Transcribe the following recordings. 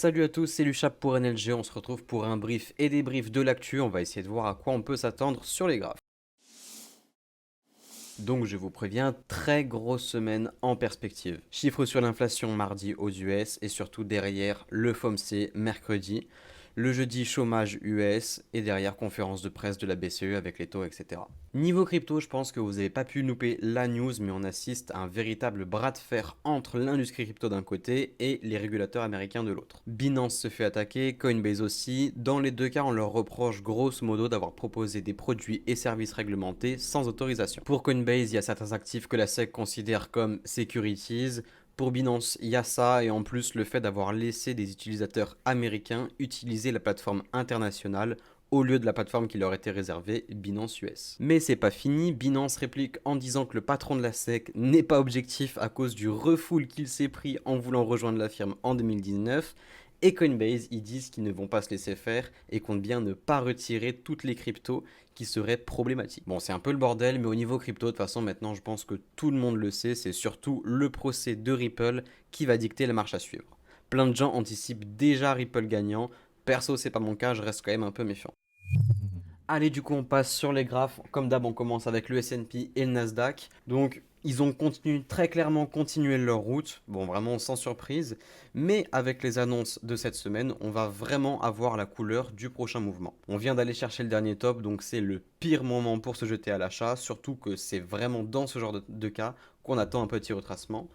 Salut à tous, c'est Luchap pour NLG, on se retrouve pour un brief et débrief de l'actu, on va essayer de voir à quoi on peut s'attendre sur les graphes. Donc je vous préviens, très grosse semaine en perspective. Chiffres sur l'inflation mardi aux US et surtout derrière le FOMC mercredi. Le jeudi chômage US et derrière conférence de presse de la BCE avec les taux, etc. Niveau crypto, je pense que vous n'avez pas pu louper la news, mais on assiste à un véritable bras de fer entre l'industrie crypto d'un côté et les régulateurs américains de l'autre. Binance se fait attaquer, Coinbase aussi. Dans les deux cas, on leur reproche grosso modo d'avoir proposé des produits et services réglementés sans autorisation. Pour Coinbase, il y a certains actifs que la SEC considère comme securities. Pour Binance, il y a ça et en plus le fait d'avoir laissé des utilisateurs américains utiliser la plateforme internationale au lieu de la plateforme qui leur était réservée, Binance US. Mais c'est pas fini, Binance réplique en disant que le patron de la SEC n'est pas objectif à cause du refoul qu'il s'est pris en voulant rejoindre la firme en 2019. Et Coinbase, ils disent qu'ils ne vont pas se laisser faire et comptent bien ne pas retirer toutes les cryptos qui seraient problématiques. Bon, c'est un peu le bordel, mais au niveau crypto, de toute façon, maintenant, je pense que tout le monde le sait, c'est surtout le procès de Ripple qui va dicter la marche à suivre. Plein de gens anticipent déjà Ripple gagnant. Perso, c'est pas mon cas, je reste quand même un peu méfiant. Allez, du coup, on passe sur les graphes. Comme d'hab, on commence avec le S&P et le Nasdaq. Donc, ils ont très clairement continué leur route. Bon, vraiment sans surprise. Mais avec les annonces de cette semaine, on va vraiment avoir la couleur du prochain mouvement. On vient d'aller chercher le dernier top, donc c'est le pire moment pour se jeter à l'achat. Surtout que c'est vraiment dans ce genre de cas qu'on attend un petit retracement.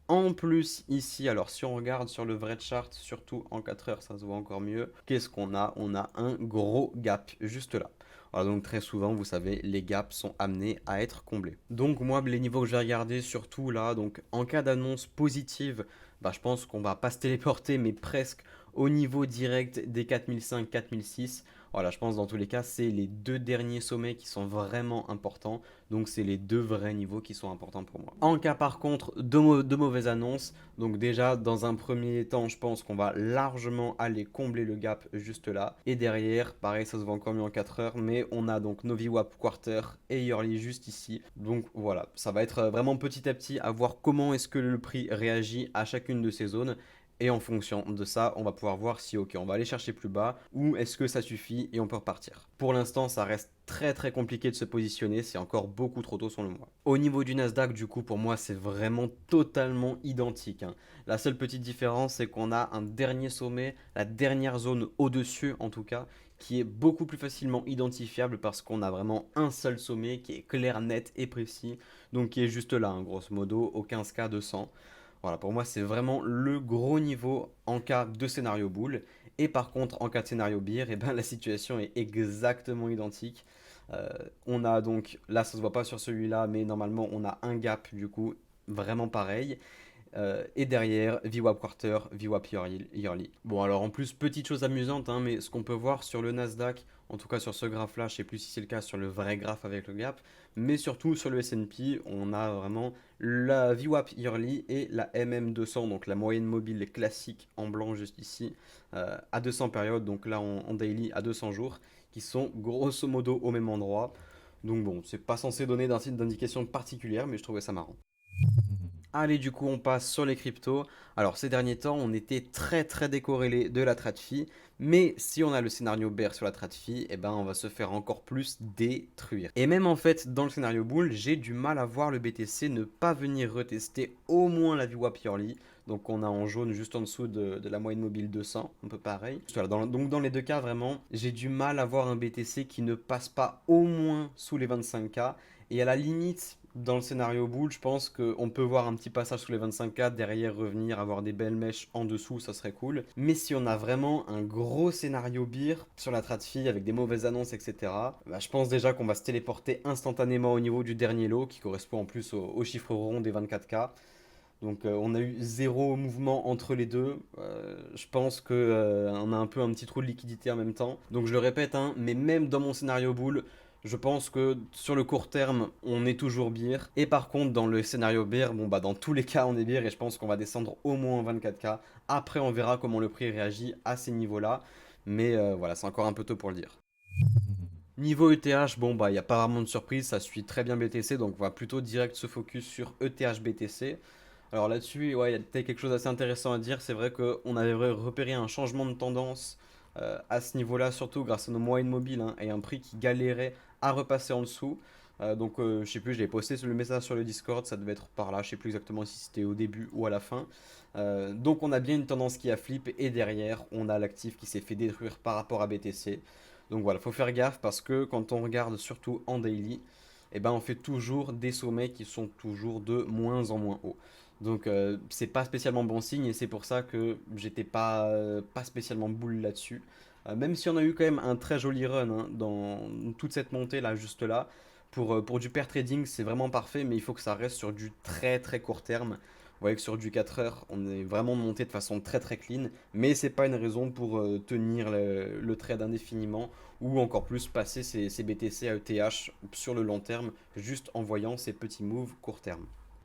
En plus, ici, alors si on regarde sur le vrai chart, surtout en 4 heures, ça se voit encore mieux. Qu'est-ce qu'on a? On a un gros gap juste là. Voilà, donc très souvent, vous savez, les gaps sont amenés à être comblés. Donc moi, les niveaux que je vais regarder, surtout là, donc en cas d'annonce positive, bah, je pense qu'on va pas se téléporter, mais presque au niveau direct des 4005, 4006. Voilà, je pense dans tous les cas, c'est les deux derniers sommets qui sont vraiment importants. Donc c'est les deux vrais niveaux qui sont importants pour moi. En cas par contre de mauvaises annonces, donc déjà dans un premier temps, je pense qu'on va largement aller combler le gap juste là. Et derrière, pareil, ça se voit encore mieux en 4 heures, mais on a donc Noviwap Quarter et Yearly juste ici. Donc voilà, ça va être vraiment petit à petit à voir comment est-ce que le prix réagit à chacune de ces zones. Et en fonction de ça, on va pouvoir voir si ok, on va aller chercher plus bas ou est-ce que ça suffit et on peut repartir. Pour l'instant, ça reste très compliqué de se positionner, c'est encore beaucoup trop tôt selon moi. Au niveau du Nasdaq, du coup, pour moi, c'est vraiment totalement identique, hein. La seule petite différence, c'est qu'on a un dernier sommet, la dernière zone au-dessus en tout cas, qui est beaucoup plus facilement identifiable parce qu'on a vraiment un seul sommet qui est clair, net et précis, donc qui est juste là, hein, grosso modo, au 15K 200. Voilà, pour moi, c'est vraiment le gros niveau en cas de scénario boule. Et par contre, en cas de scénario bear, eh ben, la situation est exactement identique. Euh, on a donc, là ça se voit pas sur celui-là, mais normalement on a un gap du coup, vraiment pareil. Et derrière, VWAP Quarter, VWAP Yearly. Bon, alors en plus, petite chose amusante, hein, mais ce qu'on peut voir sur le Nasdaq, en tout cas sur ce graphe-là, je sais plus si c'est le cas sur le vrai graphe avec le gap, mais surtout sur le S&P, on a vraiment la VWAP Yearly et la MM200, donc la moyenne mobile classique en blanc juste ici, à 200 périodes, donc là en daily à 200 jours, qui sont grosso modo au même endroit. Donc bon, c'est pas censé donner d'indication particulière, mais je trouvais ça marrant. Allez, du coup, on passe sur les cryptos. Alors, ces derniers temps, on était très décorrélé de la TradFi, mais si on a le scénario bear sur la TradFi, eh ben, on va se faire encore plus détruire. Et même en fait, dans le scénario bull, j'ai du mal à voir le BTC ne pas venir retester au moins la VWAP Yearly. Donc, on a en jaune juste en dessous de la moyenne mobile 200, un peu pareil. Voilà, donc, dans les deux cas, vraiment, j'ai du mal à voir un BTC qui ne passe pas au moins sous les 25K. Et à la limite, dans le scénario bull, je pense qu'on peut voir un petit passage sous les 25K, derrière revenir, avoir des belles mèches en dessous, ça serait cool. Mais si on a vraiment un gros scénario bear sur la TradFi avec des mauvaises annonces, etc., bah, je pense déjà qu'on va se téléporter instantanément au niveau du dernier lot, qui correspond en plus au chiffre rond des 24K. Donc on a eu zéro mouvement entre les deux. Je pense qu'on a un peu un petit trou de liquidité en même temps. Donc je le répète, hein, mais même dans mon scénario bull, je pense que sur le court terme, on est toujours bear. Et par contre, dans le scénario bear, bon bah dans tous les cas, on est bear et je pense qu'on va descendre au moins 24K. Après, on verra comment le prix réagit à ces niveaux-là. Mais voilà, c'est encore un peu tôt pour le dire. Niveau ETH, bon bah il n'y a pas vraiment de surprise, ça suit très bien BTC, donc on va plutôt direct se focus sur ETH BTC. Alors là-dessus, ouais, il y a peut-être quelque chose d'assez intéressant à dire. C'est vrai qu'on avait repéré un changement de tendance à ce niveau-là, surtout grâce à nos moyens mobiles hein, et un prix qui galérait à repasser en dessous. Je sais plus, je l'ai posté sur le message sur le Discord, ça devait être par là, je sais plus exactement si c'était au début ou à la fin. Donc on a bien une tendance qui a flip et derrière on a l'actif qui s'est fait détruire par rapport à BTC. Donc voilà, faut faire gaffe parce que quand on regarde surtout en daily, eh ben on fait toujours des sommets qui sont toujours de moins en moins hauts. C'est pas spécialement bon signe et c'est pour ça que j'étais pas spécialement boule là-dessus. Même si on a eu quand même un très joli run hein, dans toute cette montée là, juste là. Pour du pair trading, c'est vraiment parfait, mais il faut que ça reste sur du très très court terme. Vous voyez que sur du 4 heures, on est vraiment monté de façon très très clean, mais c'est pas une raison pour tenir le trade indéfiniment ou encore plus passer ces BTC à ETH sur le long terme juste en voyant ces petits moves court terme.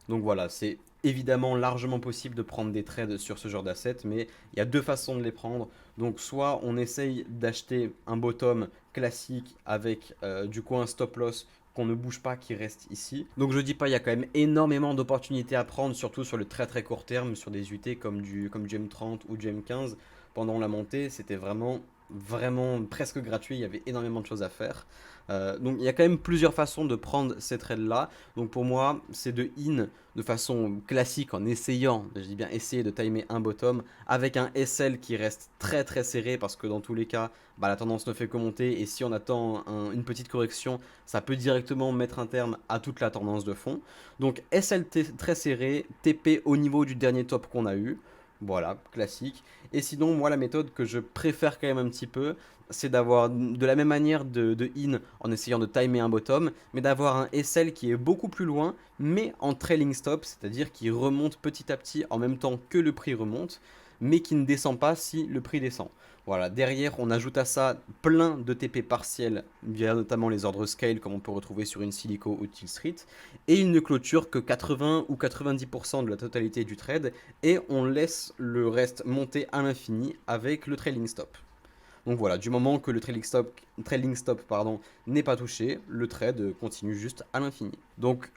Donc voilà, c'est évidemment largement possible de prendre des trades sur ce genre d'assets, mais il y a deux façons de les prendre. Donc soit on essaye d'acheter un bottom classique avec du coup un stop loss qu'on ne bouge pas, qui reste ici. Donc je dis pas, il y a quand même énormément d'opportunités à prendre, surtout sur le très très court terme, sur des UT comme du M30 ou du M15. Pendant la montée, c'était vraiment presque gratuit, il y avait énormément de choses à faire. Donc il y a quand même plusieurs façons de prendre ces trades là. Donc pour moi c'est de in de façon classique en essayant, je dis bien essayer de timer un bottom avec un SL qui reste très très serré parce que dans tous les cas bah, la tendance ne fait que monter et si on attend une petite correction ça peut directement mettre un terme à toute la tendance de fond. Donc SL très serré, TP au niveau du dernier top qu'on a eu. Voilà, classique. Et sinon, moi, la méthode que je préfère quand même un petit peu, c'est d'avoir de la même manière de in en essayant de timer un bottom, mais d'avoir un SL qui est beaucoup plus loin, mais en trailing stop, c'est-à-dire qui remonte petit à petit en même temps que le prix remonte, mais qui ne descend pas si le prix descend. Voilà, derrière, on ajoute à ça plein de TP partiels via notamment les ordres scale, comme on peut retrouver sur une Silico ou Till Street, et il ne clôture que 80 ou 90% de la totalité du trade, et on laisse le reste monter à l'infini avec le trailing stop. Donc voilà, du moment que le trailing stop n'est pas touché, le trade continue juste à l'infini. Donc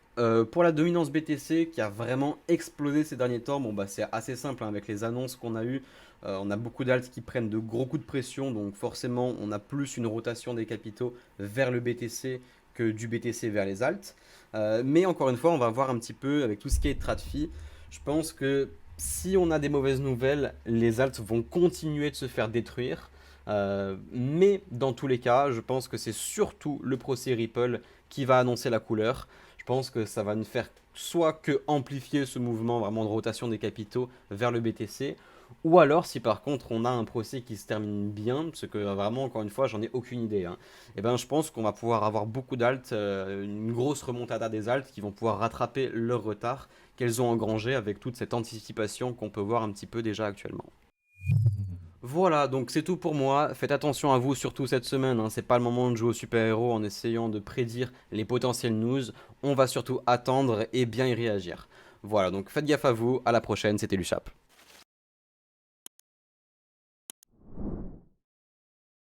pour la dominance BTC qui a vraiment explosé ces derniers temps, bon bah c'est assez simple hein, avec les annonces qu'on a eues. On a beaucoup d'alts qui prennent de gros coups de pression, donc forcément on a plus une rotation des capitaux vers le BTC que du BTC vers les alts. Mais encore une fois, on va voir un petit peu avec tout ce qui est TradFi. Je pense que si on a des mauvaises nouvelles, les alts vont continuer de se faire détruire. Mais dans tous les cas, je pense que c'est surtout le procès Ripple qui va annoncer la couleur. Je pense que ça va ne faire soit que amplifier ce mouvement vraiment de rotation des capitaux vers le BTC, ou alors si par contre on a un procès qui se termine bien, ce que vraiment encore une fois j'en ai aucune idée, hein, et ben je pense qu'on va pouvoir avoir beaucoup d'alts, une grosse remontada des alts qui vont pouvoir rattraper leur retard qu'elles ont engrangé avec toute cette anticipation qu'on peut voir un petit peu déjà actuellement. Voilà, donc c'est tout pour moi. Faites attention à vous, surtout cette semaine, hein. C'est pas le moment de jouer au super-héros en essayant de prédire les potentielles news. On va surtout attendre et bien y réagir. Voilà, donc faites gaffe à vous. À la prochaine, c'était Luchap.